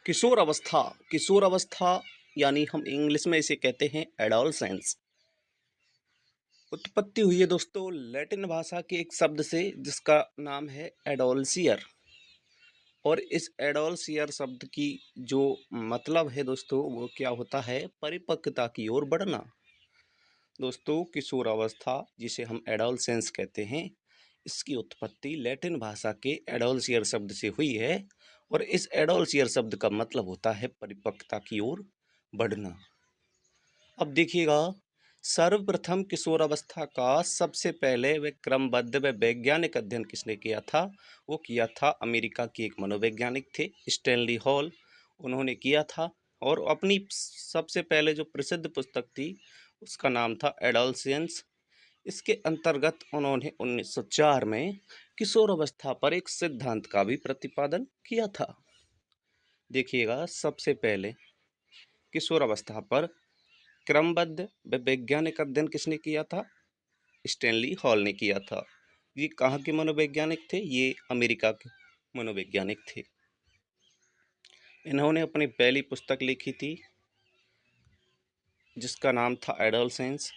किशोर अवस्था किशोर अवस्था यानी हम इंग्लिश में इसे कहते हैं एडोलसेंस। उत्पत्ति हुई है दोस्तों लैटिन भाषा के एक शब्द से जिसका नाम है एडोल्सियर। और इस एडोल्सियर शब्द की जो मतलब है दोस्तों वो क्या होता है, परिपक्वता की ओर बढ़ना। दोस्तों किशोर अवस्था जिसे हम एडोलसेंस कहते हैं, इसकी उत्पत्ति लैटिन भाषा के एडोल्सियर शब्द से हुई है। और इस एडोल्सियर शब्द का मतलब होता है परिपक्वता की ओर बढ़ना। अब देखिएगा, सर्वप्रथम किशोर अवस्था का सबसे पहले वे क्रमबद्ध व वैज्ञानिक अध्ययन किसने किया था? वो किया था अमेरिका के एक मनोवैज्ञानिक थे, स्टैनली हॉल। उन्होंने किया था। और अपनी सबसे पहले जो प्रसिद्ध पुस्तक थी उसका नाम था एडोलसेंस। इसके अंतर्गत उन्होंने 1904 में किशोर अवस्था पर एक सिद्धांत का भी प्रतिपादन किया था। देखिएगा, सबसे पहले किशोर अवस्था पर क्रमबद्ध व वैज्ञानिक अध्ययन किसने किया था? स्टैनली हॉल ने किया था। ये कहाँ के मनोवैज्ञानिक थे? ये अमेरिका के मनोवैज्ञानिक थे। इन्होंने अपनी पहली पुस्तक लिखी थी जिसका नाम था एडोलसेंस।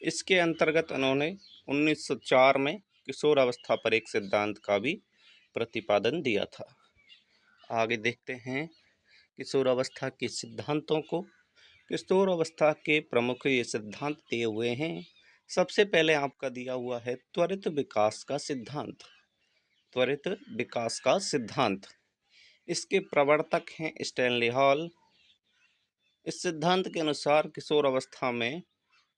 इसके अंतर्गत उन्होंने 1904 में किशोर अवस्था पर एक सिद्धांत का भी प्रतिपादन दिया था। आगे देखते हैं किशोर अवस्था के सिद्धांतों को। किशोर अवस्था के प्रमुख ये सिद्धांत दिए हुए हैं। सबसे पहले आपका दिया हुआ है त्वरित विकास का सिद्धांत। त्वरित विकास का सिद्धांत, इसके प्रवर्तक हैं स्टैनली हॉल। इस सिद्धांत के अनुसार किशोर अवस्था में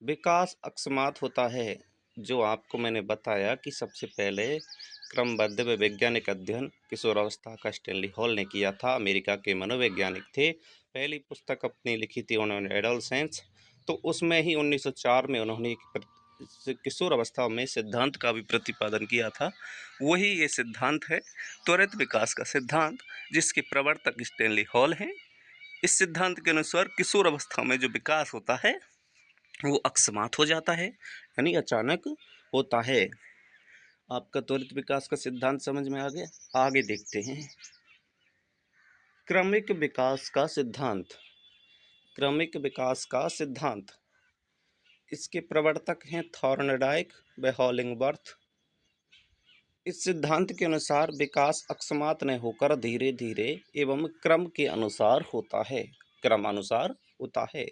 विकास अकस्मात होता है। जो आपको मैंने बताया कि सबसे पहले क्रमबद्ध व वैज्ञानिक अध्ययन किशोर अवस्था का स्टैनली हॉल ने किया था, अमेरिका के मनोवैज्ञानिक थे। पहली पुस्तक अपनी लिखी थी उन्होंने एडोलसेंस। तो उसमें ही 1904 में उन्होंने किशोर अवस्था में सिद्धांत का भी प्रतिपादन किया था। वही ये सिद्धांत है त्वरित विकास का सिद्धांत, जिसके प्रवर्तक स्टैनली हॉल हैं। इस सिद्धांत के अनुसार किशोर अवस्था में जो विकास होता है वो अकस्मात हो जाता है, यानी अचानक होता है। आपका त्वरित विकास का सिद्धांत समझ में आ गया। आगे देखते हैं क्रमिक विकास का सिद्धांत। क्रमिक विकास का सिद्धांत, इसके प्रवर्तक हैं थॉर्नडाइक व हॉलिंगवर्थ। इस सिद्धांत के अनुसार विकास अकस्मात न होकर धीरे धीरे एवं क्रम के अनुसार होता है। क्रमानुसार होता है।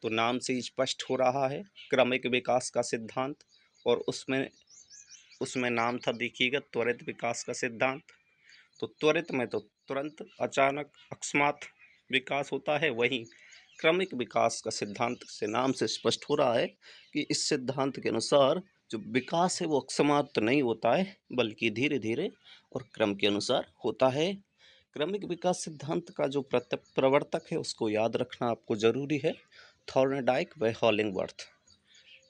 तो नाम से स्पष्ट हो रहा है क्रमिक विकास का सिद्धांत। और उसमें नाम था, देखिएगा, त्वरित विकास का सिद्धांत। तो त्वरित में तो तुरंत, अचानक, अकस्मात विकास होता है। वहीं क्रमिक विकास का सिद्धांत से नाम से स्पष्ट हो रहा है कि इस सिद्धांत के अनुसार जो विकास है वो अकस्मात तो नहीं होता है, बल्कि धीरे धीरे और क्रम के अनुसार होता है। क्रमिक विकास सिद्धांत का जो प्रवर्तक है उसको याद रखना आपको जरूरी है, थॉर्नडाइक व हॉलिंगवर्थ।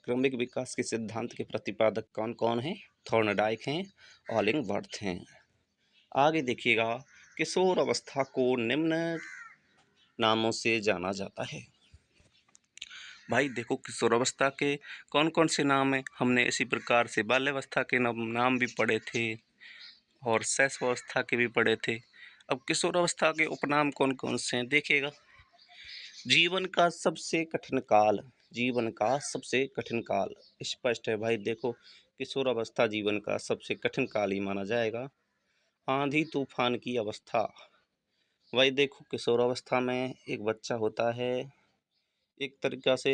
क्रमिक विकास के सिद्धांत के प्रतिपादक कौन कौन हैं? थॉर्नडाइक हैं, हॉलिंगवर्थ हैं। आगे देखिएगा, किशोर अवस्था को निम्न नामों से जाना जाता है। भाई देखो, किशोर अवस्था के कौन कौन से नाम हैं? हमने इसी प्रकार से बाल्यावस्था के नाम भी पढ़े थे और शैशवावस्था के भी पढ़े थे। अब किशोर अवस्था के उपनाम कौन कौन से हैं देखिएगा। जीवन का सबसे कठिन काल। जीवन का सबसे कठिन काल स्पष्ट है भाई। देखो, किशोर अवस्था जीवन का सबसे कठिन काल ही माना जाएगा। आंधी तूफान की अवस्था। भाई देखो, किशोर अवस्था में एक बच्चा होता है, एक तरीक़ा से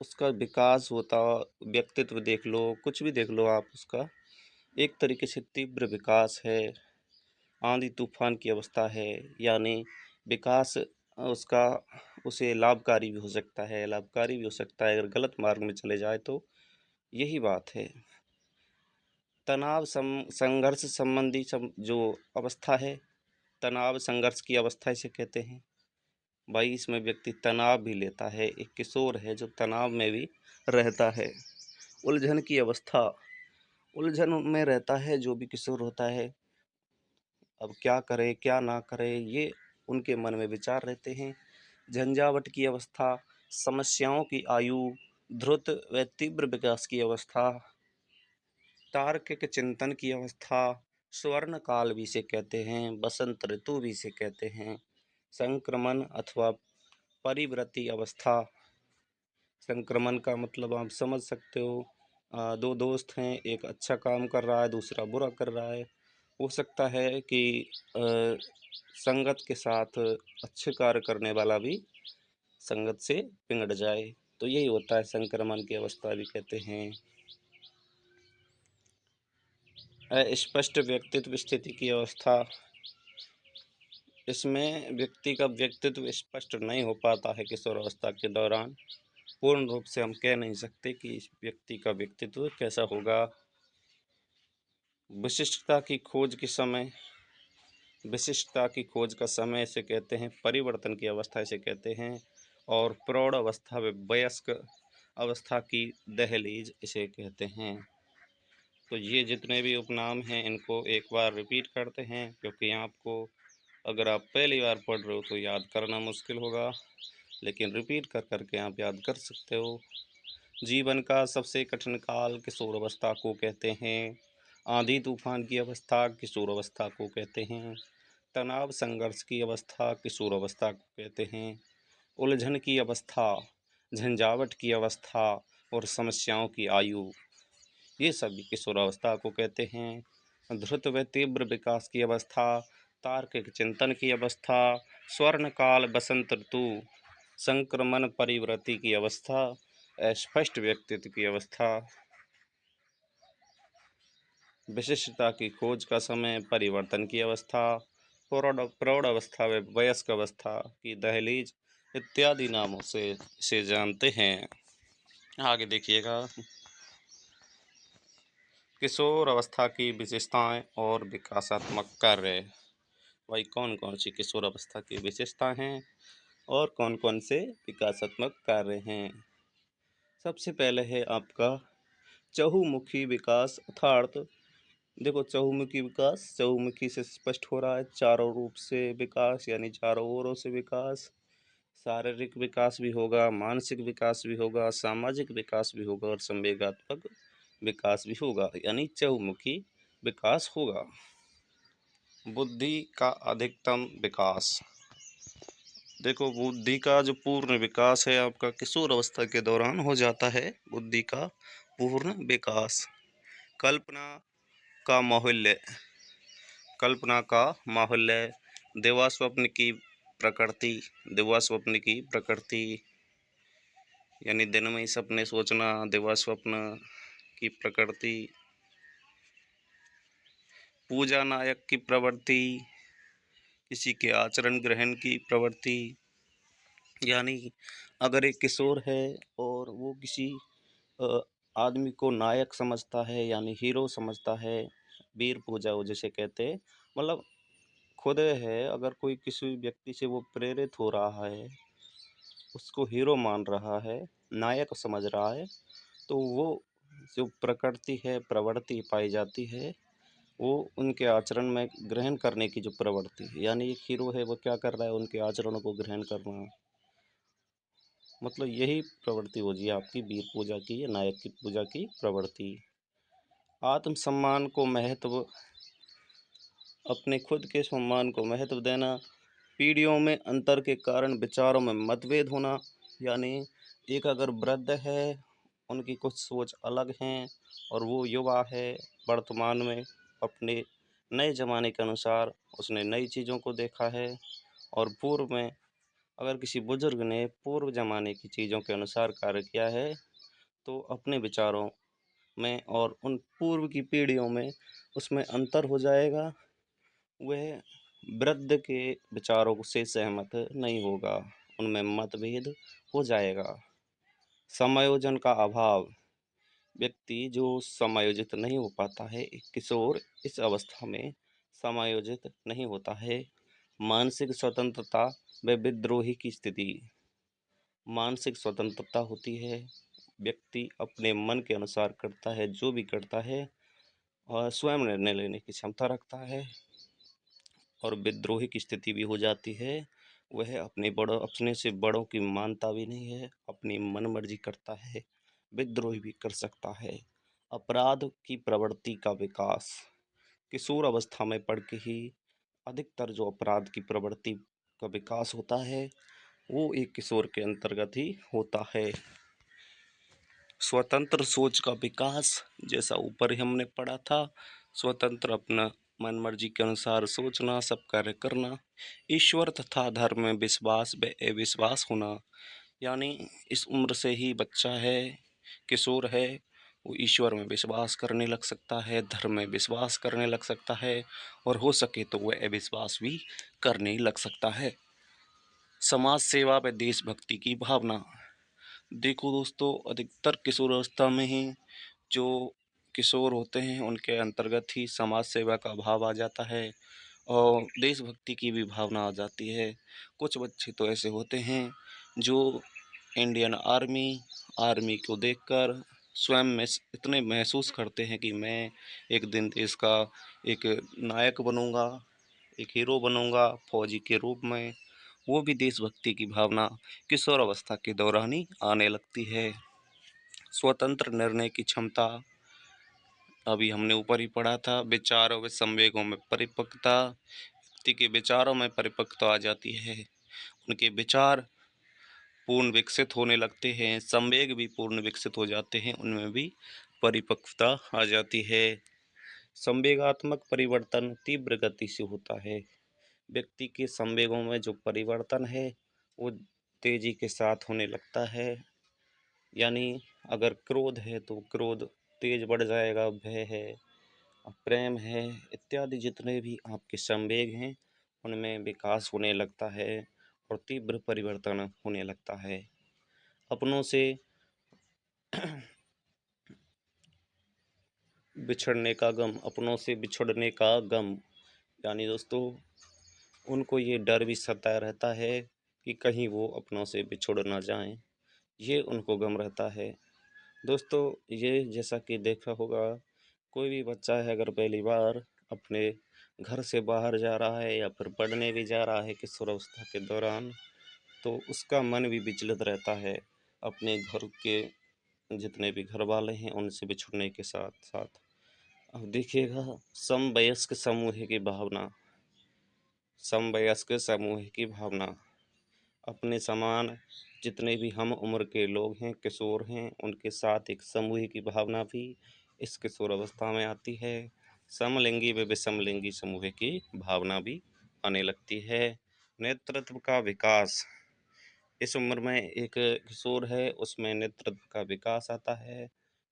उसका विकास होता, व्यक्तित्व देख लो, कुछ भी देख लो आप, उसका एक तरीके से तीव्र विकास है। आंधी तूफान की अवस्था है, यानी विकास उसका उसे लाभकारी भी हो सकता है, लाभकारी भी हो सकता है अगर गलत मार्ग में चले जाए तो। यही बात है। तनाव संघर्ष संबंधी जो अवस्था है, तनाव संघर्ष की अवस्था इसे कहते हैं। भाई इसमें व्यक्ति तनाव भी लेता है, एक किशोर है जो तनाव में भी रहता है। उलझन की अवस्था, उलझन में रहता है जो भी किशोर होता है। अब क्या करे क्या ना करे ये उनके मन में विचार रहते हैं। झंझावट की अवस्था, समस्याओं की आयु, ध्रुत व तीव्र विकास की अवस्था, तार्किक चिंतन की अवस्था, स्वर्ण काल भी इसे कहते हैं, बसंत ऋतु भी इसे कहते हैं। संक्रमण अथवा परिवर्ती अवस्था। संक्रमण का मतलब आप समझ सकते हो, दो दोस्त हैं, एक अच्छा काम कर रहा है, दूसरा बुरा कर रहा है। हो सकता है कि संगत के साथ अच्छे कार्य करने वाला भी संगत से पिंगड़ जाए, तो यही होता है, संक्रमण की अवस्था भी कहते हैं। अस्पष्ट व्यक्तित्व स्थिति की अवस्था। इसमें व्यक्ति का व्यक्तित्व स्पष्ट नहीं हो पाता है किशोरावस्था के दौरान। पूर्ण रूप से हम कह नहीं सकते कि इस व्यक्ति का व्यक्तित्व कैसा होगा। विशिष्टता की खोज के समय। विशिष्टता की खोज का समय इसे कहते हैं, परिवर्तन की अवस्था इसे कहते हैं, और प्रौढ़ अवस्था व वयस्क अवस्था की दहलीज इसे कहते हैं। तो ये जितने भी उपनाम हैं इनको एक बार रिपीट करते हैं, क्योंकि आपको अगर आप पहली बार पढ़ रहे हो तो याद करना मुश्किल होगा, लेकिन रिपीट कर करके आप याद कर सकते हो। जीवन का सबसे कठिन काल किशोरावस्था को कहते हैं। आंधी तूफान की अवस्था किशोरावस्था को कहते हैं। तनाव संघर्ष की अवस्था किशोरावस्था को कहते हैं। उलझन की अवस्था, झंझावट की अवस्था और समस्याओं की आयु, ये सभी किशोरावस्था को कहते हैं। द्रुत व तीव्र विकास की अवस्था, तार्किक चिंतन की अवस्था, स्वर्णकाल बसंत ऋतु, संक्रमण परिवृत्ति की अवस्था, अस्पष्ट व्यक्तित्व की अवस्था, विशिष्टता की खोज का समय, परिवर्तन की अवस्था, प्रौढ़ अवस्था व वयस्क अवस्था की दहलीज इत्यादि नामों से इसे जानते हैं। आगे देखिएगा, किशोर अवस्था की विशेषताएं और विकासात्मक कार्य। भाई कौन कौन सी किशोर अवस्था की विशेषता हैं और कौन कौन से विकासात्मक कार्य हैं। सबसे पहले है आपका चहुमुखी विकास, अर्थात देखो चहुमुखी विकास, चहुमुखी से स्पष्ट हो रहा है, चारों रूप से विकास यानी चारों ओरों से विकास। शारीरिक विकास भी होगा, मानसिक विकास भी होगा, सामाजिक विकास भी होगा और संवेगात्मक विकास भी होगा, यानी चहुमुखी विकास होगा। बुद्धि का अधिकतम विकास। देखो बुद्धि का जो पूर्ण विकास है आपका किशोर अवस्था के दौरान हो जाता है, बुद्धि का पूर्ण विकास। कल्पना का माहौल्य। कल्पना का माहौल्य, देवास्वप्न की प्रकृति। देवास्वप्न की प्रकृति यानी दिन में ही सपने सोचना, देवास्वप्न की प्रकृति। पूजा नायक की प्रवृत्ति, किसी के आचरण ग्रहण की प्रवृत्ति, यानी अगर एक किशोर है और वो किसी आदमी को नायक समझता है यानी हीरो समझता है, वीर पूजा वो जिसे कहते हैं, मतलब खुद है, अगर कोई किसी व्यक्ति से वो प्रेरित हो रहा है, उसको हीरो मान रहा है, नायक समझ रहा है, तो वो जो प्रकृति है, प्रवृत्ति पाई जाती है, वो उनके आचरण में ग्रहण करने की जो प्रवृत्ति है, यानी एक हीरो है वो क्या कर रहा है, उनके आचरणों को ग्रहण करना, मतलब यही प्रवृत्ति हो जी आपकी वीर पूजा की या नायक की पूजा की प्रवृत्ति। आत्मसम्मान को महत्व, अपने खुद के सम्मान को महत्व देना। पीढ़ियों में अंतर के कारण विचारों में मतभेद होना, यानी एक अगर वृद्ध है, उनकी कुछ सोच अलग हैं और वो युवा है, वर्तमान में अपने नए ज़माने के अनुसार उसने नई चीज़ों को देखा है, और पूर्व में अगर किसी बुजुर्ग ने पूर्व ज़माने की चीज़ों के अनुसार कार्य किया है, तो अपने विचारों में और उन पूर्व की पीढ़ियों में उसमें अंतर हो जाएगा, वह वृद्ध के विचारों से सहमत नहीं होगा, उनमें मतभेद हो जाएगा। समायोजन का अभाव, व्यक्ति जो समायोजित नहीं हो पाता है, एक किशोर इस अवस्था में समायोजित नहीं होता है। मानसिक स्वतंत्रता व विद्रोही की स्थिति। मानसिक स्वतंत्रता होती है, व्यक्ति अपने मन के अनुसार करता है, जो भी करता है, और स्वयं निर्णय लेने की क्षमता रखता है। और विद्रोही की स्थिति भी हो जाती है, वह अपने से बड़ों की मानता भी नहीं है, अपनी मनमर्जी करता है, विद्रोही भी कर सकता है। अपराध की प्रवृत्ति का विकास, किशोर अवस्था में पढ़ के ही अधिकतर जो अपराध की प्रवृत्ति का विकास होता है वो एक किशोर के अंतर्गत ही होता है। स्वतंत्र सोच का विकास, जैसा ऊपर ही हमने पढ़ा था, स्वतंत्र अपना मन मर्जी के अनुसार सोचना, सब कार्य करना, ईश्वर तथा धर्म में विश्वास व अविश्वास होना। यानी इस उम्र से ही बच्चा है, किशोर है, वो ईश्वर में विश्वास करने लग सकता है, धर्म में विश्वास करने लग सकता है, और हो सके तो वह अविश्वास भी करने लग सकता है। समाज सेवा व देशभक्ति की भावना। देखो दोस्तों, अधिकतर किशोर अवस्था में ही जो किशोर होते हैं उनके अंतर्गत ही समाज सेवा का भाव आ जाता है और देशभक्ति की भी भावना आ जाती है। कुछ बच्चे तो ऐसे होते हैं जो इंडियन आर्मी को देखकर स्वयं में इतने महसूस करते हैं कि मैं एक दिन देश का एक नायक बनूंगा, एक हीरो बनूंगा फौजी के रूप में। वो भी देशभक्ति की भावना किशोर अवस्था के दौरान ही आने लगती है। स्वतंत्र निर्णय की क्षमता, अभी हमने ऊपर ही पढ़ा था, विचारों व संवेगों में परिपक्वता, व्यक्ति के विचारों में परिपक्वता आ जाती है, उनके विचार पूर्ण विकसित होने लगते हैं, संवेग भी पूर्ण विकसित हो जाते हैं, उनमें भी परिपक्वता आ जाती है। संवेगात्मक परिवर्तन तीव्र गति से होता है। व्यक्ति के संवेगों में जो परिवर्तन है वो तेजी के साथ होने लगता है। यानी अगर क्रोध है तो क्रोध तेज बढ़ जाएगा, भय है, प्रेम है, इत्यादि जितने भी आपके संवेग हैं उनमें विकास होने लगता है और तीव्र परिवर्तन होने लगता है। अपनों से बिछड़ने का गम, अपनों से बिछड़ने का गम, यानी दोस्तों उनको ये डर भी सताया रहता है कि कहीं वो अपनों से बिछुड़ ना जाएं, ये उनको गम रहता है। दोस्तों ये जैसा कि देखा होगा, कोई भी बच्चा है अगर पहली बार अपने घर से बाहर जा रहा है या फिर पढ़ने भी जा रहा है किशोरावस्था के दौरान, तो उसका मन भी विचलित रहता है अपने घर के जितने भी घर वाले हैं उनसे बिछुड़ने के साथ साथ। अब देखिएगा, समवयस्क समूह की भावना, समवयस्क समूह की भावना, अपने समान जितने भी हम उम्र के लोग हैं, किशोर हैं, उनके साथ एक समूह की भावना भी इस किशोर अवस्था में आती है। समलिंगी व विषमलिंगी समूह की भावना भी आने लगती है। नेतृत्व का विकास, इस उम्र में एक किशोर है उसमें नेतृत्व का विकास आता है।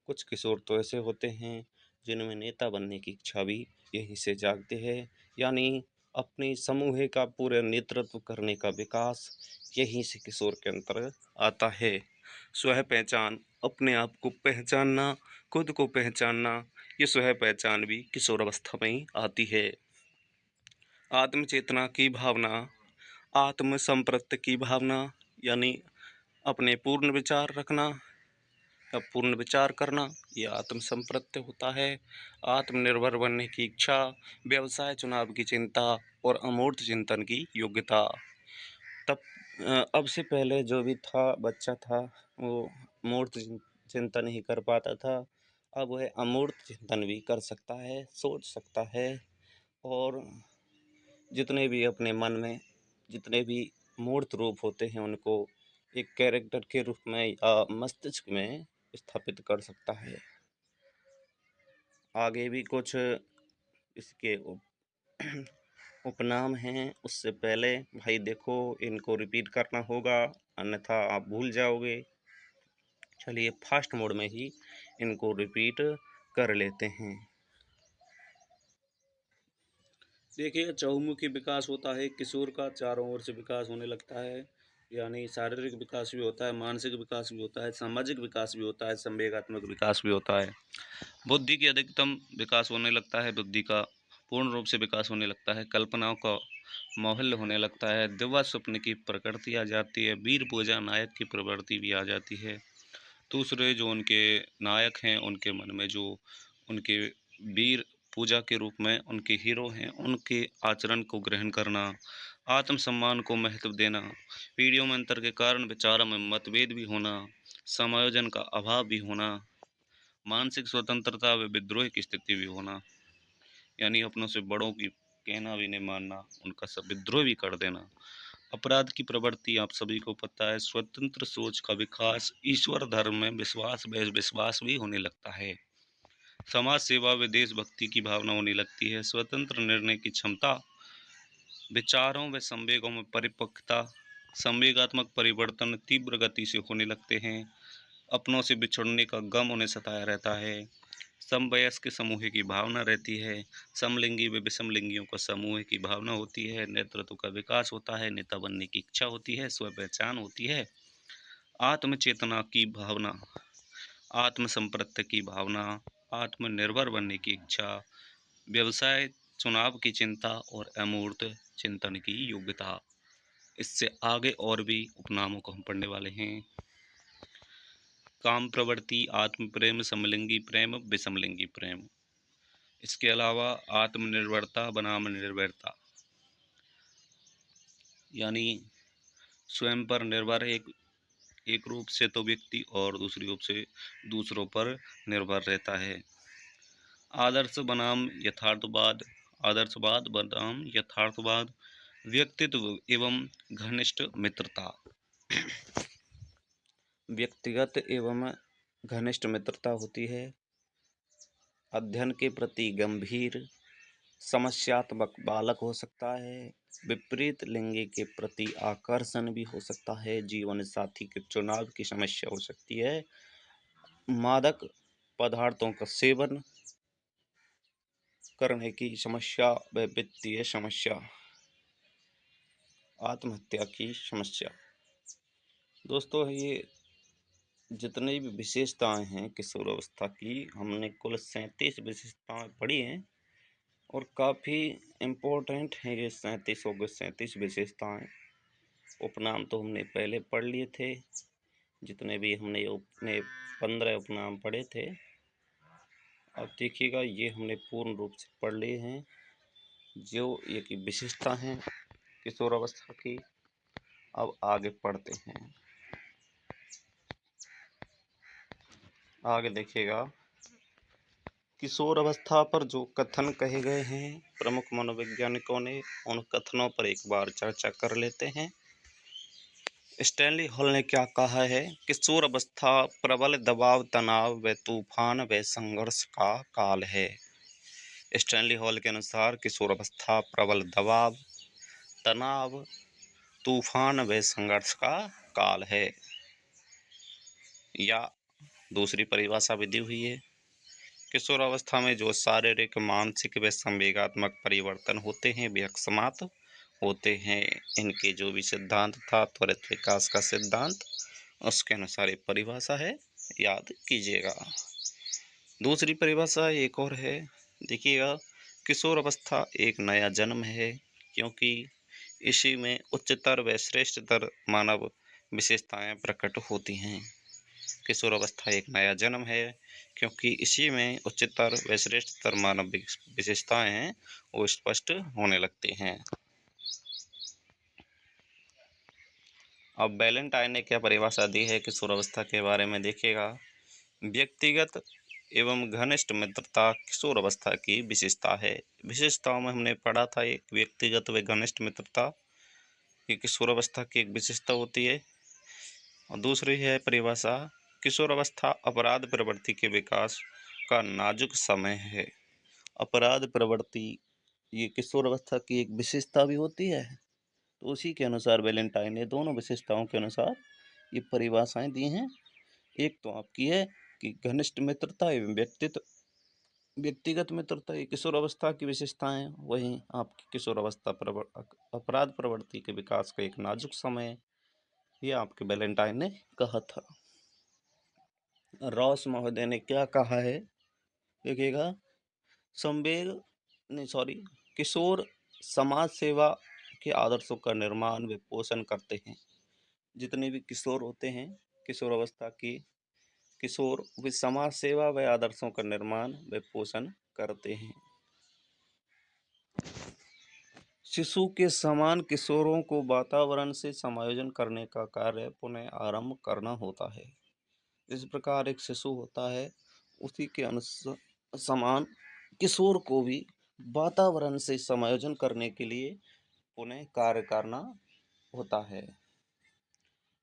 कुछ किशोर तो ऐसे होते हैं जिनमें नेता बनने की इच्छा भी यहीं से जागती है। यानी अपने समूह का पूरे नेतृत्व करने का विकास यहीं से किशोर के अंतर्गत आता है। स्व पहचान, अपने आप को पहचानना, खुद को पहचानना, ये स्व पहचान भी किशोर अवस्था में ही आती है। आत्मचेतना की भावना, आत्म संप्रत्ति की भावना, यानी अपने पूर्ण विचार रखना या पूर्ण विचार करना, ये आत्म संप्रत्य होता है। आत्मनिर्भर बनने की इच्छा, व्यवसाय चुनाव की चिंता और अमूर्त चिंतन की योग्यता। तब अब से पहले जो भी था बच्चा था वो मूर्त चिंतन ही कर पाता था, अब वह अमूर्त चिंतन भी कर सकता है, सोच सकता है, और जितने भी अपने मन में जितने भी मूर्त रूप होते हैं उनको एक कैरेक्टर के रूप में या मस्तिष्क में स्थापित कर सकता है। आगे भी कुछ इसके उपनाम हैं, उससे पहले भाई देखो इनको रिपीट करना होगा अन्यथा आप भूल जाओगे। चलिए फास्ट मोड में ही इनको रिपीट कर लेते हैं। देखिए, चहुमुखी विकास होता है किशोर का, चारों ओर से विकास होने लगता है। यानी शारीरिक विकास भी होता है, मानसिक विकास भी होता है, सामाजिक विकास भी होता है, संवेगात्मक विकास भी होता है। बुद्धि की अधिकतम विकास होने लगता है, बुद्धि का पूर्ण रूप से विकास होने लगता है, कल्पनाओं का मौहल्य होने लगता है, दिव्य स्वप्न की प्रकृति आ जाती है, वीर पूजा नायक की प्रवृत्ति भी आ जाती है। दूसरे जो उनके नायक हैं उनके मन में जो उनके वीर पूजा के रूप में उनके हीरो हैं उनके आचरण को ग्रहण करना, आत्मसम्मान को महत्व देना, पीढ़ियों में अंतर के कारण विचारों में मतभेद भी होना, समायोजन का अभाव भी होना, मानसिक स्वतंत्रता व विद्रोह की स्थिति भी होना। यानी अपनों से बड़ों की कहना भी नहीं मानना, उनका सब विद्रोह भी कर देना। अपराध की प्रवृत्ति आप सभी को पता है। स्वतंत्र सोच का विकास, ईश्वर धर्म में विश्वास व विश्वास भी होने लगता है। समाज सेवा व देशभक्ति की भावना होने लगती है। स्वतंत्र निर्णय की क्षमता, विचारों व संवेगों में परिपक्वता, संवेगात्मक परिवर्तन तीव्र गति से होने लगते हैं। अपनों से बिछुड़ने का गम उन्हें सताया रहता है। समवयस्क समूह की भावना रहती है। समलिंगी व विषमलिंगियों का समूह की भावना होती है। नेतृत्व का विकास होता है। नेता बनने की इच्छा होती है। स्व पहचान होती है। आत्मचेतना की भावना, आत्मसंप्रत्य की भावना, आत्मनिर्भर बनने की इच्छा, व्यवसाय चुनाव की चिंता और अमूर्त चिंतन की योग्यता। इससे आगे और भी उपनामों को हम पढ़ने वाले हैं। काम प्रवृत्ति, आत्म प्रेम, समलिंगी प्रेम, विषमलिंगी प्रेम। इसके अलावा आत्मनिर्भरता बनाम निर्भरता, यानी स्वयं पर निर्भर एक एक रूप से तो व्यक्ति और दूसरी रूप से दूसरों पर निर्भर रहता है। आदर्श बनाम यथार्थवाद, आदर्शवाद बनाम यथार्थवाद, व्यक्तित्व एवं घनिष्ठ मित्रता। व्यक्तिगत एवं घनिष्ठ मित्रता होती है। अध्ययन के प्रति गंभीर समस्यात्मक बालक हो सकता है। विपरीत लिंगी के प्रति आकर्षण भी हो सकता है। जीवन साथी के चुनाव की समस्या हो सकती है। मादक पदार्थों का सेवन करने की समस्या व वित्तीय समस्या, आत्महत्या की समस्या। दोस्तों, ये जितनी भी विशेषताएं हैं किशोर अवस्था की, हमने कुल 37 विशेषताएं पढ़ी हैं और काफ़ी इम्पोर्टेंट हैं ये 37 हो गए 37 विशेषताएं। उपनाम तो हमने पहले पढ़ लिए थे, जितने भी हमने अपने 15 उपनाम पढ़े थे। अब देखिएगा, ये हमने पूर्ण रूप से पढ़ लिए हैं जो ये की विशेषता हैं किशोर अवस्था की। अब आगे पढ़ते हैं। आगे देखिएगा, किशोर अवस्था पर जो कथन कहे गए हैं प्रमुख मनोवैज्ञानिकों ने, उन कथनों पर एक बार चर्चा कर लेते हैं। स्टैनली हॉल ने क्या कहा है? किशोर अवस्था प्रबल दबाव, तनाव व तूफान व संघर्ष का काल है। स्टैनली हॉल के अनुसार किशोर अवस्था प्रबल दबाव, तनाव, तूफान व संघर्ष का काल है। या दूसरी परिभाषा विधि हुई है, किशोर अवस्था में जो शारीरिक, मानसिक व संवेगात्मक परिवर्तन होते हैं वे अकस्मात होते हैं। इनके जो भी सिद्धांत था, त्वरित विकास का सिद्धांत, उसके अनुसार एक परिभाषा है, याद कीजिएगा। दूसरी परिभाषा एक और है, देखिएगा, किशोर अवस्था एक नया जन्म है क्योंकि इसी में उच्चतर व श्रेष्ठतर मानव विशेषताएं प्रकट होती हैं। किशोर अवस्था एक नया जन्म है क्योंकि इसी में उच्चतर व श्रेष्ठतर मानव विशेषताएं हैं, वो स्पष्ट होने लगती हैं। अब वैलेंटाइन ने क्या परिभाषा दी है किशोर अवस्था के बारे में, देखिएगा। व्यक्तिगत एवं घनिष्ठ मित्रता किशोर अवस्था की विशेषता है। विशेषताओं में हमने पढ़ा था, एक व्यक्तिगत व घनिष्ठ मित्रता, ये किशोर अवस्था की एक विशेषता होती है। और दूसरी है परिभाषा, किशोर अवस्था अपराध प्रवृत्ति के विकास का नाजुक समय है। अपराध प्रवृत्ति ये किशोर अवस्था की एक विशेषता भी होती है। तो उसी के अनुसार वैलेंटाइन ने दोनों विशेषताओं के अनुसार ये परिभाषाएं दी हैं। एक तो आपकी है कि घनिष्ठ मित्रता एवं व्यक्तिगत मित्रता, ये किशोर अवस्था की विशेषताएं। वहीं आपकी किशोर अवस्था अपराध प्रवृत्ति के विकास का एक नाजुक समय, ये आपके वैलेंटाइन ने कहा था। रॉस महोदय ने क्या कहा है, देखिएगा। संवेग नहीं सॉरी किशोर समाज सेवा के आदर्शों का निर्माण व पोषण करते हैं। जितने भी किशोर होते हैं किशोर अवस्था की किशोर, वे समाज सेवा व आदर्शों का निर्माण व पोषण करते हैं। शिशु के समान किशोरों को वातावरण से समायोजन करने का कार्य पुनः आरंभ करना होता है। इस प्रकार एक शिशु होता है, उसी के समान किशोर को भी वातावरण से समायोजन करने के लिए पुनः कार्य करना होता है।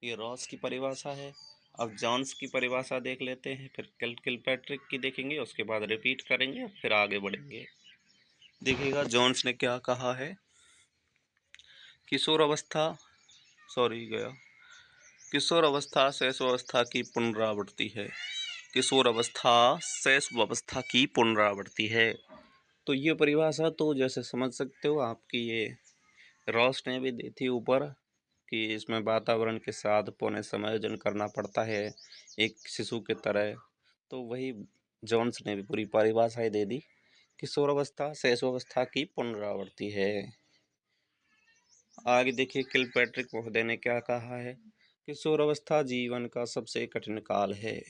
ये रॉस की परिभाषा है। अब जॉन्स की परिभाषा देख लेते हैं, फिर किलपैट्रिक की देखेंगे, उसके बाद रिपीट करेंगे, फिर आगे बढ़ेंगे। देखिएगा जॉन्स ने क्या कहा है। किशोर अवस्था शैशवावस्था की पुनरावृत्ति है। किशोर अवस्था शैशवावस्था की पुनरावृत्ति है। तो ये परिभाषा तो जैसे समझ सकते हो आपकी ये रॉस ने भी दी थी ऊपर कि इसमें वातावरण के साथ पुनः समायोजन करना पड़ता है एक शिशु के तरह। तो वही जॉन्स ने भी पूरी परिभाषा दे दी। किशोरावस्था शैशवावस्था की पुनरावृत्ति है। आगे देखिए किलपैट्रिक महोदय ने क्या कहा है। किशोरावस्था जीवन का सबसे कठिन काल है।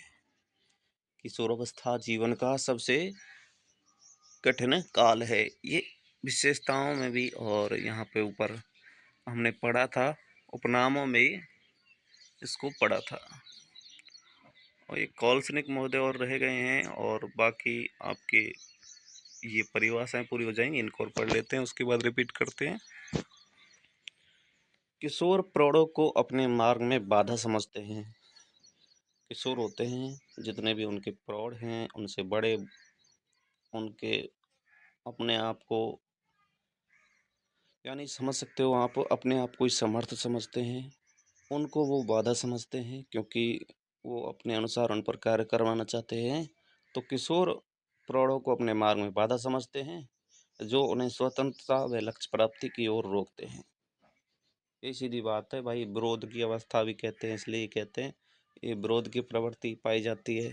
किशोरावस्था जीवन का सबसे कठिन काल है। ये विशेषताओं में भी और यहाँ पे ऊपर हमने पढ़ा था, उपनामों में इसको पढ़ा था। और ये कॉल्सनिक महोदय और रह गए हैं और बाकी आपके ये परिभाषाएं पूरी हो जाएंगी, इनको और पढ़ लेते हैं, उसके बाद रिपीट करते हैं। किशोर प्रौढ़ों को अपने मार्ग में बाधा समझते हैं। किशोर होते हैं जितने भी उनके प्रौढ़ हैं, उनसे बड़े, उनके अपने आप को यानी समझ सकते हो आप, अपने आप को समर्थ समझते हैं, उनको वो बाधा समझते हैं क्योंकि वो अपने अनुसार उन पर कार्य करवाना चाहते हैं। तो किशोर प्रौढ़ों को अपने मार्ग में बाधा समझते हैं जो उन्हें स्वतंत्रता व लक्ष्य प्राप्ति की ओर रोकते हैं। ये सीधी बात है भाई। विरोध की अवस्था भी कहते हैं, इसलिए कहते हैं ये विरोध की प्रवृत्ति पाई जाती है।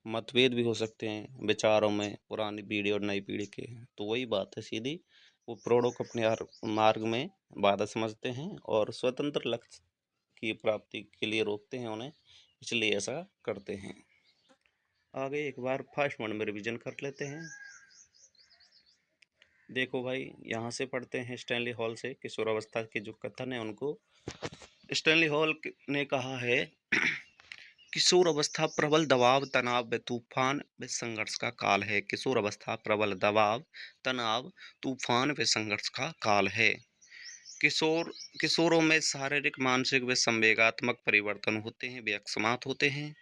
मतभेद भी हो सकते हैं विचारों में, पुरानी पीढ़ी और नई पीढ़ी के। तो वही बात है सीधी, वो प्रौढ़ों को अपने मार्ग में बाधा समझते हैं और स्वतंत्र लक्ष्य की प्राप्ति के लिए रोकते हैं उन्हें, इसलिए ऐसा करते हैं। आगे एक बार फर्स्ट वन में रिवीजन कर लेते हैं। देखो भाई, यहाँ से पढ़ते हैं स्टैनली हॉल से किशोरावस्था के जो कथन है उनको। स्टैनली हॉल ने कहा है किशोर अवस्था प्रबल दबाव, तनाव व तूफान व संघर्ष का काल है। किशोर अवस्था प्रबल दबाव, तनाव, तूफान व संघर्ष का काल है। किशोरों में शारीरिक, मानसिक व संवेगात्मक परिवर्तन होते हैं, वे अकस्मात होते हैं।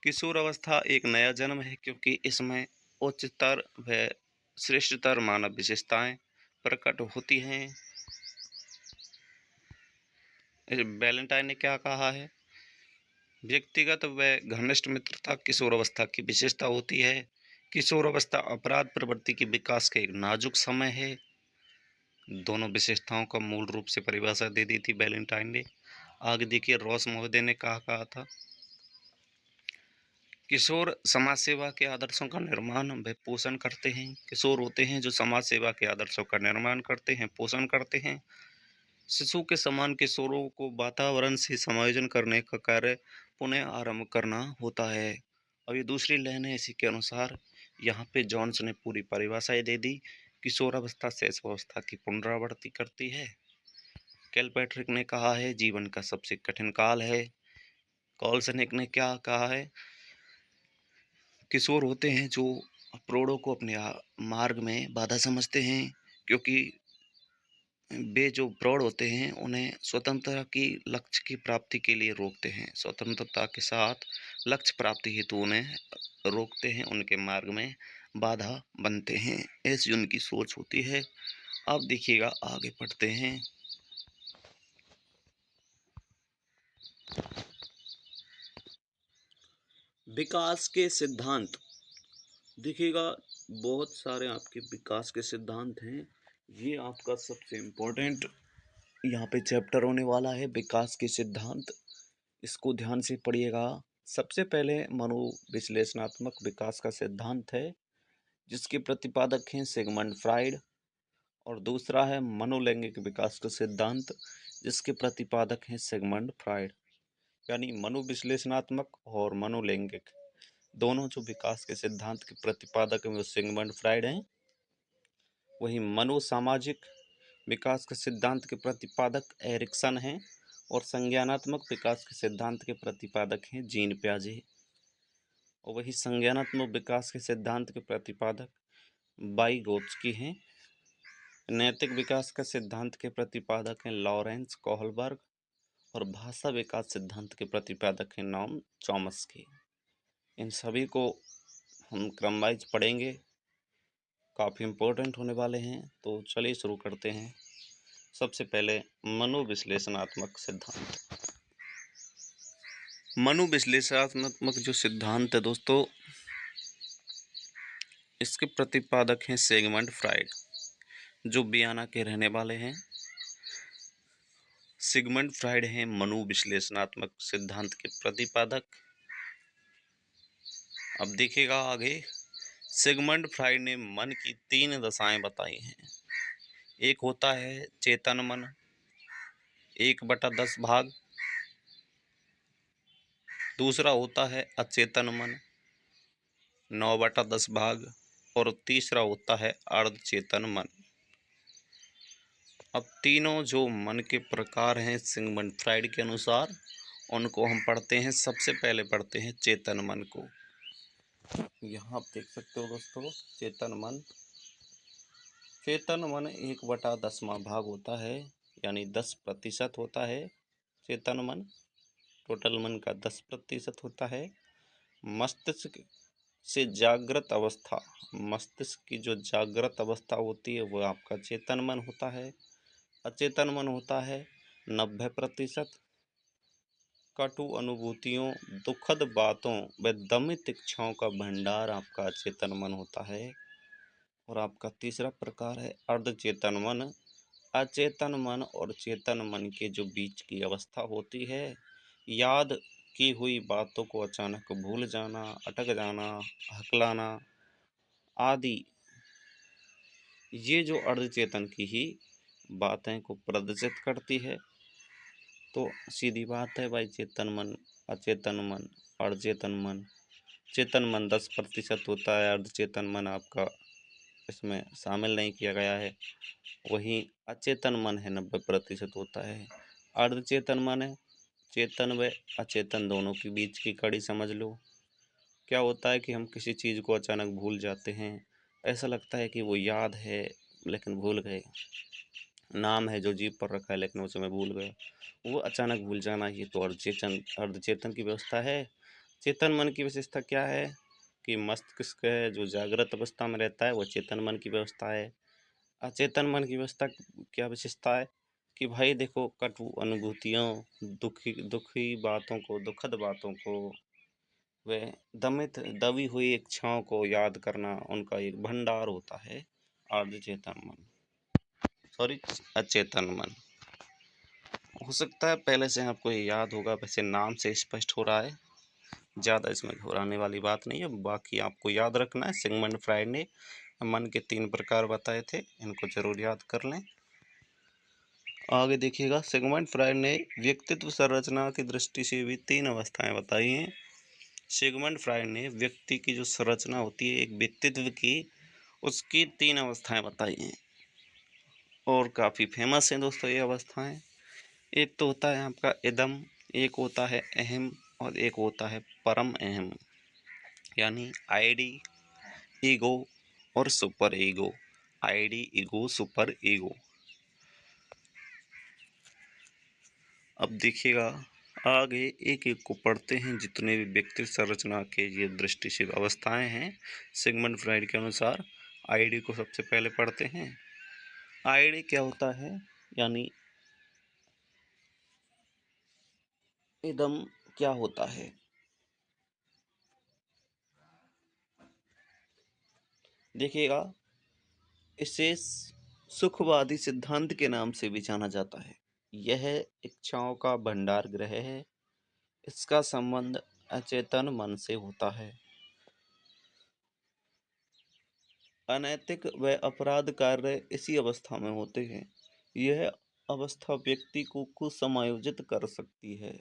किशोर अवस्था एक नया जन्म है क्योंकि इसमें उच्चतर व श्रेष्ठतर मानव विशेषताएं प्रकट होती हैं। वैलेंटाइन ने क्या कहा है। व्यक्तिगत व घनिष्ठ मित्रता किशोर अवस्था की विशेषता होती है। किशोर अवस्था अपराध प्रवृत्ति के विकास का एक नाजुक समय है। दोनों विशेषताओं का मूल रूप से परिभाषा दे दी थी वैलेंटाइन ने। आगे देखिए रॉस महोदय ने कहा था किशोर समाज सेवा के आदर्शों का निर्माण व पोषण करते हैं। किशोर होते हैं जो समाज सेवा के आदर्शों का निर्माण करते हैं, पोषण करते हैं। शिशु के समान किशोरों को वातावरण से समायोजन करने का कार्य पुनः आरंभ करना होता है। अब ये दूसरी लाइन है इसी के अनुसार। यहाँ पे जॉन्स ने पूरी परिभाषाएं दे दी। किशोरावस्था शैशवावस्था की पुनरावृत्ति करती है। किलपैट्रिक ने कहा है जीवन का सबसे कठिन काल है। कॉल्सनिक ने क्या कहा है, किशोर होते हैं जो प्रौढ़ों को अपने मार्ग में बाधा समझते हैं क्योंकि वे जो प्रौढ़ होते हैं उन्हें स्वतंत्रता की लक्ष्य की प्राप्ति के लिए रोकते हैं। स्वतंत्रता के साथ लक्ष्य प्राप्ति हेतु उन्हें रोकते हैं, उनके मार्ग में बाधा बनते हैं। ऐसी उनकी सोच होती है। अब देखिएगा आगे पढ़ते हैं। विकास के सिद्धांत। देखिएगा बहुत सारे आपके विकास के सिद्धांत हैं। ये आपका सबसे इम्पोर्टेंट यहाँ पे चैप्टर होने वाला है, विकास के सिद्धांत। इसको ध्यान से पढ़िएगा। सबसे पहले मनोविश्लेषणात्मक विकास का सिद्धांत है जिसके प्रतिपादक हैं सिगमंड फ्राइड, और दूसरा है मनोलैंगिक विकास का सिद्धांत जिसके प्रतिपादक हैं सिगमंड फ्राइड। यानी मनोविश्लेषणात्मक और मनोलैंगिक दोनों जो विकास के सिद्धांत के प्रतिपादक हैं वो सिगमंड फ्राइड हैं। वही मनोसामाजिक विकास के सिद्धांत के प्रतिपादक एरिक्सन हैं और संज्ञानात्मक विकास के सिद्धांत के प्रतिपादक हैं जीन प्याजे। और वही संज्ञानात्मक विकास के सिद्धांत के प्रतिपादक वाइगोत्स्की हैं। नैतिक विकास का सिद्धांत के प्रतिपादक हैं लॉरेंस कोहलबर्ग और भाषा विकास सिद्धांत के प्रतिपादक हैं नॉम चॉम्स्की। इन सभी को हम क्रम वाइज पढ़ेंगे, काफ़ी इम्पोर्टेंट होने वाले हैं। तो चलिए शुरू करते हैं। सबसे पहले मनोविश्लेषणात्मक सिद्धांत। मनोविश्लेषणात्मक जो सिद्धांत है दोस्तों, इसके प्रतिपादक हैं सिगमंड फ्राइड, जो वियना के रहने वाले हैं। सिगमंड फ्राइड हैं मनोविश्लेषणात्मक सिद्धांत के प्रतिपादक। अब देखिएगा आगे, सिगमंड फ्राइड ने मन की 3 दशाएं बताई हैं। एक होता है चेतन मन, 1/10 भाग। दूसरा होता है अचेतन मन, 9/10 भाग। और तीसरा होता है अर्धचेतन मन। अब तीनों जो मन के प्रकार हैं सिगमंड फ्राइड के अनुसार, उनको हम पढ़ते हैं। सबसे पहले पढ़ते हैं चेतन मन को। यहाँ आप देख सकते हो दोस्तों, चेतन मन 1/10वां भाग होता है, यानी 10% होता है चेतन मन। टोटल मन का 10% होता है। मस्तिष्क से जागृत अवस्था, मस्तिष्क की जो जागृत अवस्था होती है वो आपका चेतन मन होता है। अचेतन मन होता है 90%। कटु अनुभूतियों, दुखद बातों व दमित इच्छाओं का भंडार आपका अचेतन मन होता है। और आपका तीसरा प्रकार है अर्धचेतन मन। अचेतन मन और चेतन मन के जो बीच की अवस्था होती है, याद की हुई बातों को अचानक भूल जाना, अटक जाना, हकलाना आदि, ये जो अर्धचेतन की ही बातें को प्रदर्शित करती है। तो सीधी बात है भाई, चेतन मन, अचेतन मन, अर्धचेतन मन। चेतन मन 10% होता है, अर्धचेतन मन आपका इसमें शामिल नहीं किया गया है। वहीं अचेतन मन है 90% होता है। अर्धचेतन मन है चेतन व अचेतन दोनों के बीच की कड़ी, समझ लो। क्या होता है कि हम किसी चीज़ को अचानक भूल जाते हैं। ऐसा लगता है कि वो याद है लेकिन भूल गए, नाम है जो जीभ पर रखा है लेकिन उसे मैं भूल गया, वो अचानक भूल जाना, ये तो अर्धचेतन की व्यवस्था है। चेतन मन की विशेषता क्या है कि मस्तिष्क है जो जागृत अवस्था में रहता है, वो चेतन मन की व्यवस्था है। अचेतन मन की व्यवस्था क्या विशेषता है कि भाई देखो, कटु अनुभूतियों, दुखी बातों को, दुखद बातों को, वे दबी हुई इच्छाओं को याद करना, उनका एक भंडार होता है अर्धचेतन मन, सॉरी अचेतन मन। हो सकता है पहले से आपको ये याद होगा, वैसे नाम से स्पष्ट हो रहा है, ज़्यादा इसमें घबराने वाली बात नहीं है। बाकी आपको याद रखना है, सिगमंड फ्राइड ने मन के 3 प्रकार बताए थे, इनको जरूर याद कर लें। आगे देखिएगा, सिगमंड फ्राइड ने व्यक्तित्व संरचना की दृष्टि से भी 3 अवस्थाएं बताई हैं। सिगमंड फ्राइड ने व्यक्ति की जो संरचना होती है एक व्यक्तित्व की, उसकी 3 अवस्थाएं बताई हैं और काफ़ी फेमस हैं दोस्तों ये अवस्थाएं। एक तो होता है आपका इदम, एक होता है अहम और एक होता है परम अहम, यानी आईडी, ईगो और super ego. ID, ego, super ego. अब देखिएगा आगे एक एक को पढ़ते हैं। जितने भी व्यक्तित्व संरचना के ये दृष्टि से अवस्थाएं हैं सिगमंड फ्राइड के अनुसार, आईडी को सबसे पहले पढ़ते हैं। आईडी क्या होता है, यानी इदम क्या होता है। देखिएगा, इसे सुखवादी सिद्धांत के नाम से भी जाना जाता है। यह इच्छाओं का भंडार गृह है। इसका संबंध अचेतन मन से होता है। अनैतिक व अपराध कार्य इसी अवस्था में होते हैं। यह अवस्था व्यक्ति को कुसमायोजित कर सकती है।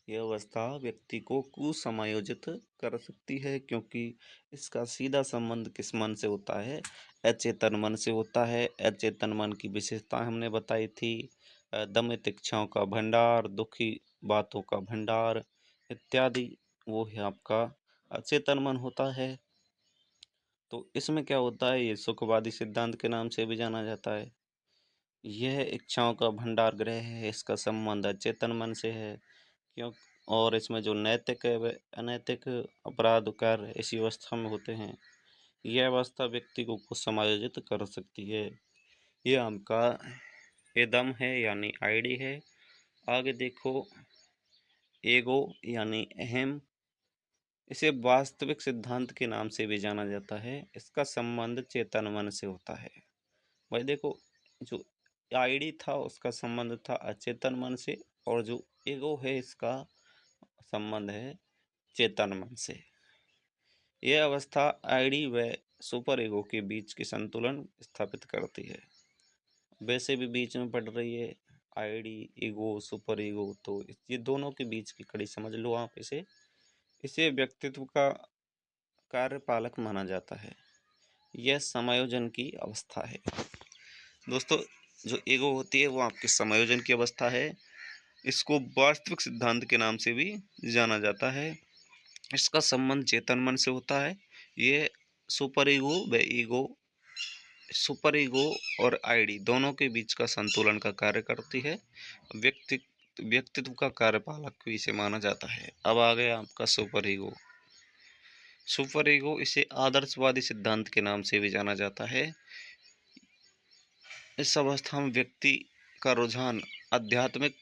यह अवस्था व्यक्ति को कुसमायोजित कर सकती है, क्योंकि इसका सीधा संबंध किस मन से होता है, अचेतन मन से होता है। अचेतन मन की विशेषता हमने बताई थी, दमित इच्छाओं का भंडार, दुखी बातों का भंडार इत्यादि, वो है आपका अचेतन मन होता है। तो इसमें क्या होता है, ये सुखवादी सिद्धांत के नाम से भी जाना जाता है। यह इच्छाओं का भंडार गृह है, इसका संबंध अचेतन मन से है, क्यों और इसमें जो नैतिक व अनैतिक अपराध कार्य इसी अवस्था में होते हैं। यह अवस्था व्यक्ति को समायोजित कर सकती है। ये आपका इदम है यानी आईडी है। आगे देखो, ईगो यानी अहम, इसे वास्तविक सिद्धांत के नाम से भी जाना जाता है। इसका संबंध चेतन मन से होता है। भाई देखो, जो आईडी था उसका संबंध था अचेतन मन से, और जो ईगो है इसका संबंध है चेतन मन से। यह अवस्था आईडी व सुपर ईगो के बीच के संतुलन स्थापित करती है। वैसे भी बीच में पड़ रही है आईडी, ईगो, सुपर ईगो, तो ये दोनों के बीच की कड़ी समझ लो आप इसे। इसे व्यक्तित्व का कार्यपालक माना जाता है। यह समायोजन की अवस्था है। दोस्तों, जो ईगो होती है वो आपके समायोजन की अवस्था है। इसको वास्तविक सिद्धांत के नाम से भी जाना जाता है। इसका संबंध चेतन मन से होता है। ये सुपर ईगो व ईगो, सुपर ईगो और आईडी दोनों के बीच का संतुलन का कार्य करती है। व्यक्तित्व का कार्यपालक भी इसे माना जाता है। अब आ गया आपका सुपर ईगो। सुपर ईगो, इसे आदर्शवादी सिद्धांत के नाम से भी जाना जाता है। इस अवस्था में व्यक्ति का रुझान आध्यात्मिक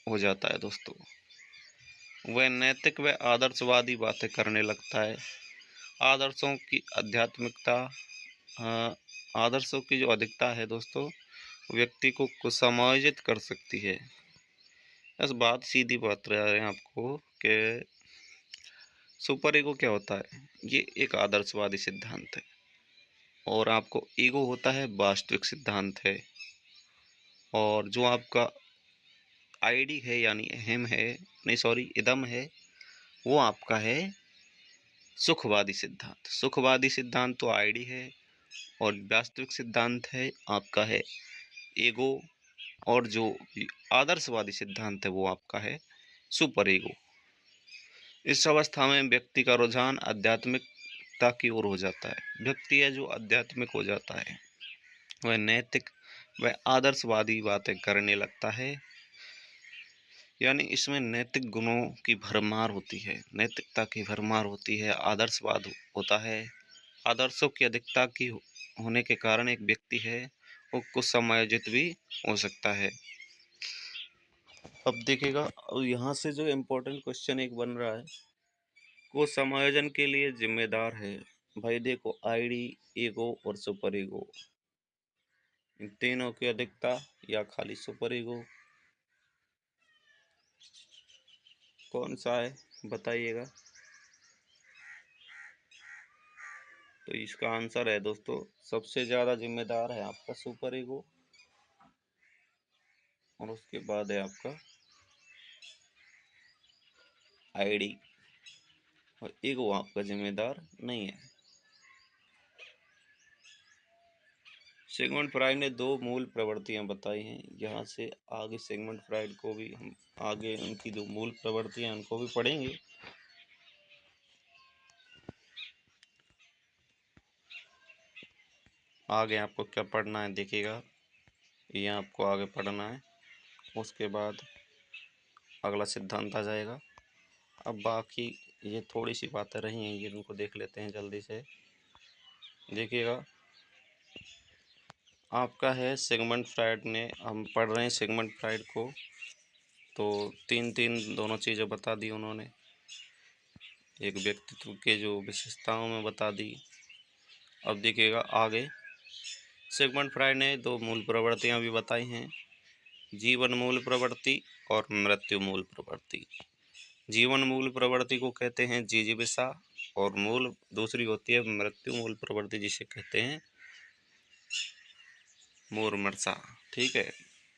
हो जाता है दोस्तों। वह नैतिक व आदर्शवादी बातें करने लगता है। आदर्शों की आध्यात्मिकता, आदर्शों की जो अधिकता है दोस्तों, व्यक्ति को समायोजित कर सकती है। बस बात सीधी बात रह रहे हैं आपको कि सुपर ईगो क्या होता है। ये एक आदर्शवादी सिद्धांत है, और आपको ईगो होता है वास्तविक सिद्धांत है। और जो आपका आईडी है यानी अहम है, नहीं सॉरी इदम है, वो आपका है सुखवादी सिद्धांत। सुखवादी सिद्धांत तो आईडी है, और वास्तविक सिद्धांत है आपका है ईगो, और जो आदर्शवादी सिद्धांत है वो आपका है सुपर ईगो। इस अवस्था में व्यक्ति का रुझान आध्यात्मिकता की ओर हो जाता है। व्यक्ति है जो आध्यात्मिक हो जाता है, वह नैतिक व आदर्शवादी बातें करने लगता है। यानी इसमें नैतिक गुणों की भरमार होती है, नैतिकता की भरमार होती है, आदर्शवाद होता है। आदर्शों की अधिकता की होने के कारण एक व्यक्ति है वो कुछ समायोजित भी हो सकता है। अब देखिएगा, यहाँ से जो इम्पोर्टेंट क्वेश्चन एक बन रहा है, को समायोजन के लिए जिम्मेदार है। भाई देखो, आईडी, ईगो और सुपर ईगो, इन तीनों की अधिकता या खाली सुपर ईगो, कौन सा है बताइएगा। तो इसका आंसर है दोस्तों, सबसे ज़्यादा जिम्मेदार है आपका सुपर ईगो, और उसके बाद है आपका आईडी, और ईगो आपका जिम्मेदार नहीं है। सिगमंड फ्राइड ने दो मूल प्रवृत्तियां बताई हैं। यहाँ से आगे सिगमंड फ्राइड को भी हम आगे उनकी जो मूल प्रवृत्तियां उनको भी पढ़ेंगे। आगे आपको क्या पढ़ना है देखिएगा, ये आपको आगे पढ़ना है। उसके बाद अगला सिद्धांत आ जाएगा। अब बाकी ये थोड़ी सी बातें रही हैं, ये इनको देख लेते हैं जल्दी से। देखिएगा, आपका है सिगमंड फ्राइड ने, हम पढ़ रहे हैं सिगमंड फ्राइड को, तो तीन दोनों चीज़ें बता दी उन्होंने। एक व्यक्तित्व के जो विशेषताओं में बता दी। अब देखिएगा आगे, सिगमंड फ्राइड ने दो मूल प्रवृत्तियां भी बताई हैं, जीवन मूल प्रवृत्ति और मृत्यु मूल प्रवृत्ति। जीवन मूल प्रवृत्ति को कहते हैं जिजीविषा, और मूल दूसरी होती है मृत्यु मूल प्रवृत्ति, जिसे कहते हैं मूर्मर्षा। ठीक है।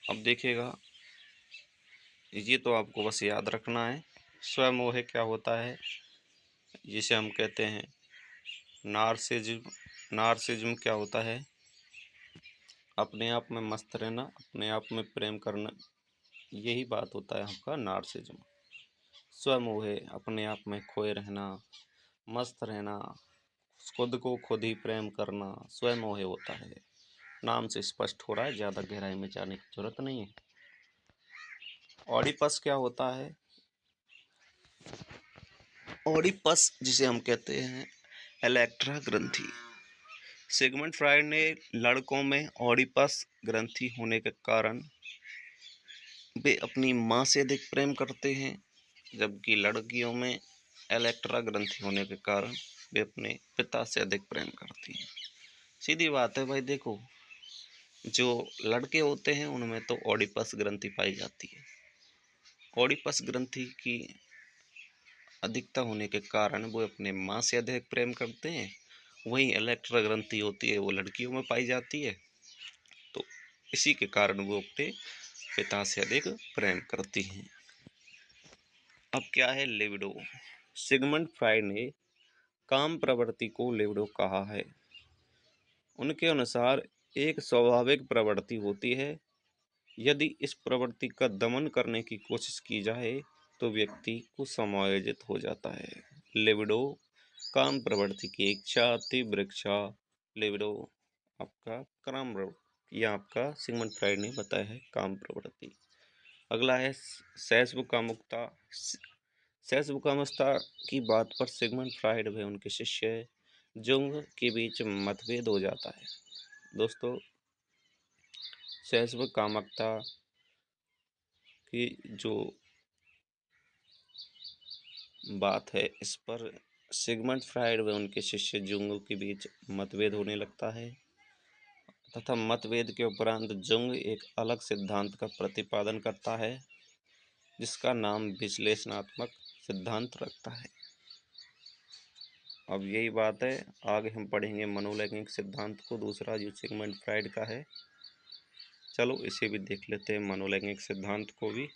अब देखिएगा, ये तो आपको बस याद रखना है। स्वमोह क्या होता है, जिसे हम कहते हैं नार्सिज्म। नार्सिज्म क्या होता है, अपने आप में मस्त रहना, अपने आप में प्रेम करना, यही बात होता है आपका नार्सिज्म। स्वमोह, अपने आप में खोए रहना, मस्त रहना, खुद को खुद ही प्रेम करना स्वयं मोह होता है। नाम से स्पष्ट हो रहा है, ज़्यादा गहराई में जाने की जरूरत नहीं है। ऑडिपस क्या होता है? ऑडिपस जिसे हम कहते हैं इलेक्ट्रा ग्रंथि। सिगमंड फ्रायड ने लड़कों में ऑडिपस ग्रंथि होने के कारण वे अपनी माँ से अधिक प्रेम करते हैं, जबकि लड़कियों में इलेक्ट्रा ग्रंथि होने के कारण वे अपने पिता से अधिक प्रेम करती हैं। सीधी बात है भाई, देखो जो लड़के होते हैं उनमें तो ऑडिपस ग्रंथि पाई जाती है। ऑडिपस ग्रंथि की अधिकता होने के कारण वो अपने माँ से अधिक प्रेम करते हैं। वहीं इलेक्ट्रा ग्रंथि होती है वो लड़कियों में पाई जाती है, तो इसी के कारण वो अपने पिता से अधिक प्रेम करती हैं। अब क्या है लिबिडो? सिगमंड फ्रायड ने काम प्रवृत्ति को लिबिडो कहा है। उनके अनुसार एक स्वाभाविक प्रवृत्ति होती है। यदि इस प्रवृत्ति का दमन करने की कोशिश की जाए तो व्यक्ति को समायोजित हो जाता है। लिबिडो काम प्रवृत्ति की इच्छा, तीव्र इच्छा। लिबिडो आपका काम, यह आपका सिगमंड फ्रायड ने बताया है काम प्रवृत्ति। अगला है शैशव कामुकता। शैशव कामुकता की बात पर सिगमंड फ्रायड व उनके शिष्य जुंग के बीच मतभेद हो जाता है। दोस्तों, शैशव कामुकता की जो बात है इस पर सिगमंड फ्रायड व उनके शिष्य जुंग के बीच मतभेद होने लगता है तथा मतभेद के उपरांत जुंग एक अलग सिद्धांत का प्रतिपादन करता है जिसका नाम विश्लेषणात्मक सिद्धांत रखता है। अब यही बात है, आगे हम पढ़ेंगे मनोलैंगिक सिद्धांत को, दूसरा जो सिगमंड फ्रायड का है। चलो इसे भी देख लेते हैं, मनोलैंगिक सिद्धांत को भी,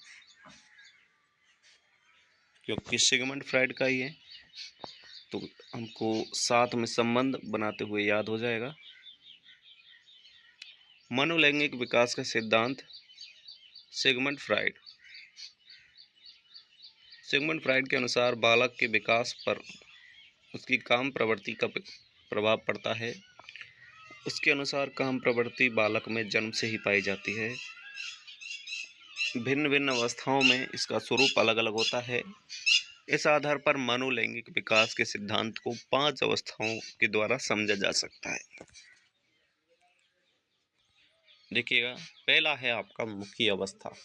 क्योंकि सिगमंड फ्रायड का ही है तो हमको साथ में संबंध बनाते हुए याद हो जाएगा। मनोलैंगिक विकास का सिद्धांत। सिगमंड फ्रायड सिगमंड फ्रायड के अनुसार बालक के विकास पर उसकी काम प्रवृत्ति का प्रभाव पड़ता है। उसके अनुसार काम प्रवृत्ति बालक में जन्म से ही पाई जाती है। भिन्न भिन्न अवस्थाओं में इसका स्वरूप अलग अलग होता है। इस आधार पर मनोलैंगिक विकास के सिद्धांत को 5 अवस्थाओं के द्वारा समझा जा सकता है। देखिएगा, पहला है आपका मुख्य अवस्था।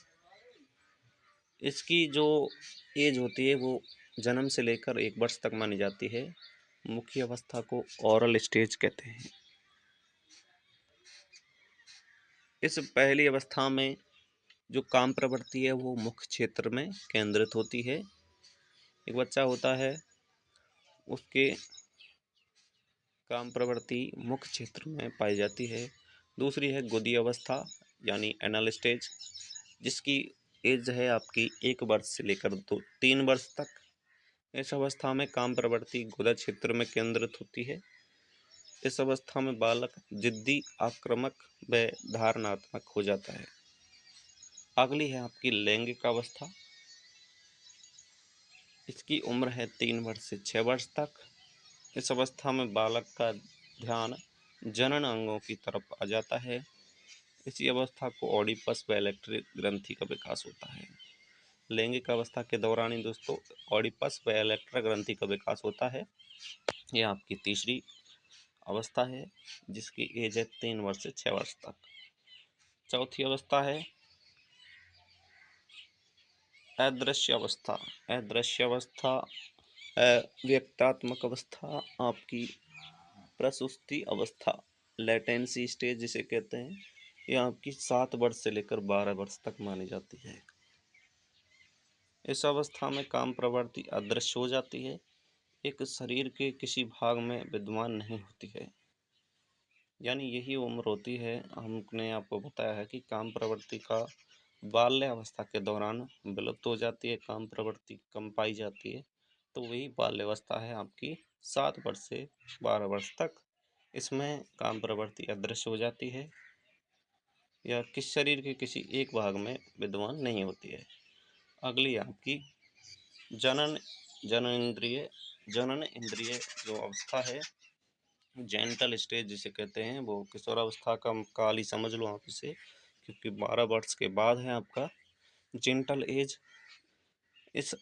इसकी जो एज होती है वो जन्म से लेकर 1 वर्ष तक मानी जाती है। मुख्य अवस्था को ओरल स्टेज कहते हैं। इस पहली अवस्था में जो काम प्रवृत्ति है वो मुख्य क्षेत्र में केंद्रित होती है। एक बच्चा होता है, उसके काम प्रवृत्ति मुख्य क्षेत्र में पाई जाती है। दूसरी है गुदी अवस्था यानी एनल स्टेज, जिसकी एज है आपकी 1 वर्ष से लेकर 3 वर्ष तक। इस अवस्था में काम प्रवृत्ति गुदा क्षेत्र में केंद्रित होती है। इस अवस्था में बालक जिद्दी, आक्रामक व धारणात्मक हो जाता है। अगली है आपकी लैंगिक अवस्था। इसकी उम्र है 3 वर्ष से 6 वर्ष तक। इस अवस्था में बालक का ध्यान जनन अंगों की तरफ आ जाता है। इसी अवस्था को ऑडिपस व इलेक्ट्रिक ग्रंथि का विकास होता है। लैंगिक अवस्था के दौरान ही दोस्तों ऑडिपस व इलेक्ट्रा ग्रंथि का विकास होता है। यह आपकी तीसरी अवस्था है जिसकी एज है 3 वर्ष से 6 वर्ष तक। चौथी अवस्था है अदृश्य अवस्था। अदृश्य अवस्था अव्यक्तात्मक अवस्था, आपकी प्रसुप्ति अवस्था, लेटेंसी स्टेज जिसे कहते हैं, यह आपकी 7 वर्ष से लेकर 12 वर्ष तक मानी जाती है। इस अवस्था में काम प्रवृत्ति अदृश्य हो जाती है, एक शरीर के किसी भाग में विद्यमान नहीं होती है। यानी यही उम्र होती है, हमने आपको बताया है कि काम प्रवृत्ति का बाल्य अवस्था के दौरान विलुप्त हो जाती है, काम प्रवृत्ति कम पाई जाती है, तो वही बाल्यावस्था है आपकी 7 वर्ष से 12 वर्ष तक। इसमें काम प्रवृत्ति अदृश्य हो जाती है या किस शरीर के किसी एक भाग में विद्यमान नहीं होती है। अगली आपकी जनन इंद्रिय जो अवस्था है जेंटल स्टेज जिसे कहते हैं, वो किशोरावस्था का काल ही समझ लो आप इसे, क्योंकि 12 वर्ष के बाद है आपका जेंटल एज। इस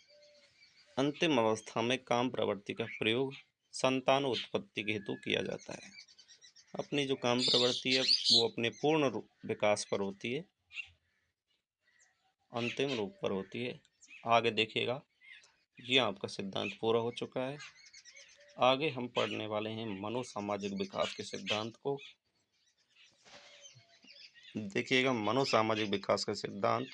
अंतिम अवस्था में काम प्रवृत्ति का प्रयोग संतान उत्पत्ति के हेतु किया जाता है। अपनी जो काम प्रवृत्ति है वो अपने पूर्ण विकास पर होती है, अंतिम रूप पर होती है। आगे देखिएगा, ये आपका सिद्धांत पूरा हो चुका है। आगे हम पढ़ने वाले हैं मनोसामाजिक विकास के सिद्धांत को। देखिएगा, मनोसामाजिक विकास का सिद्धांत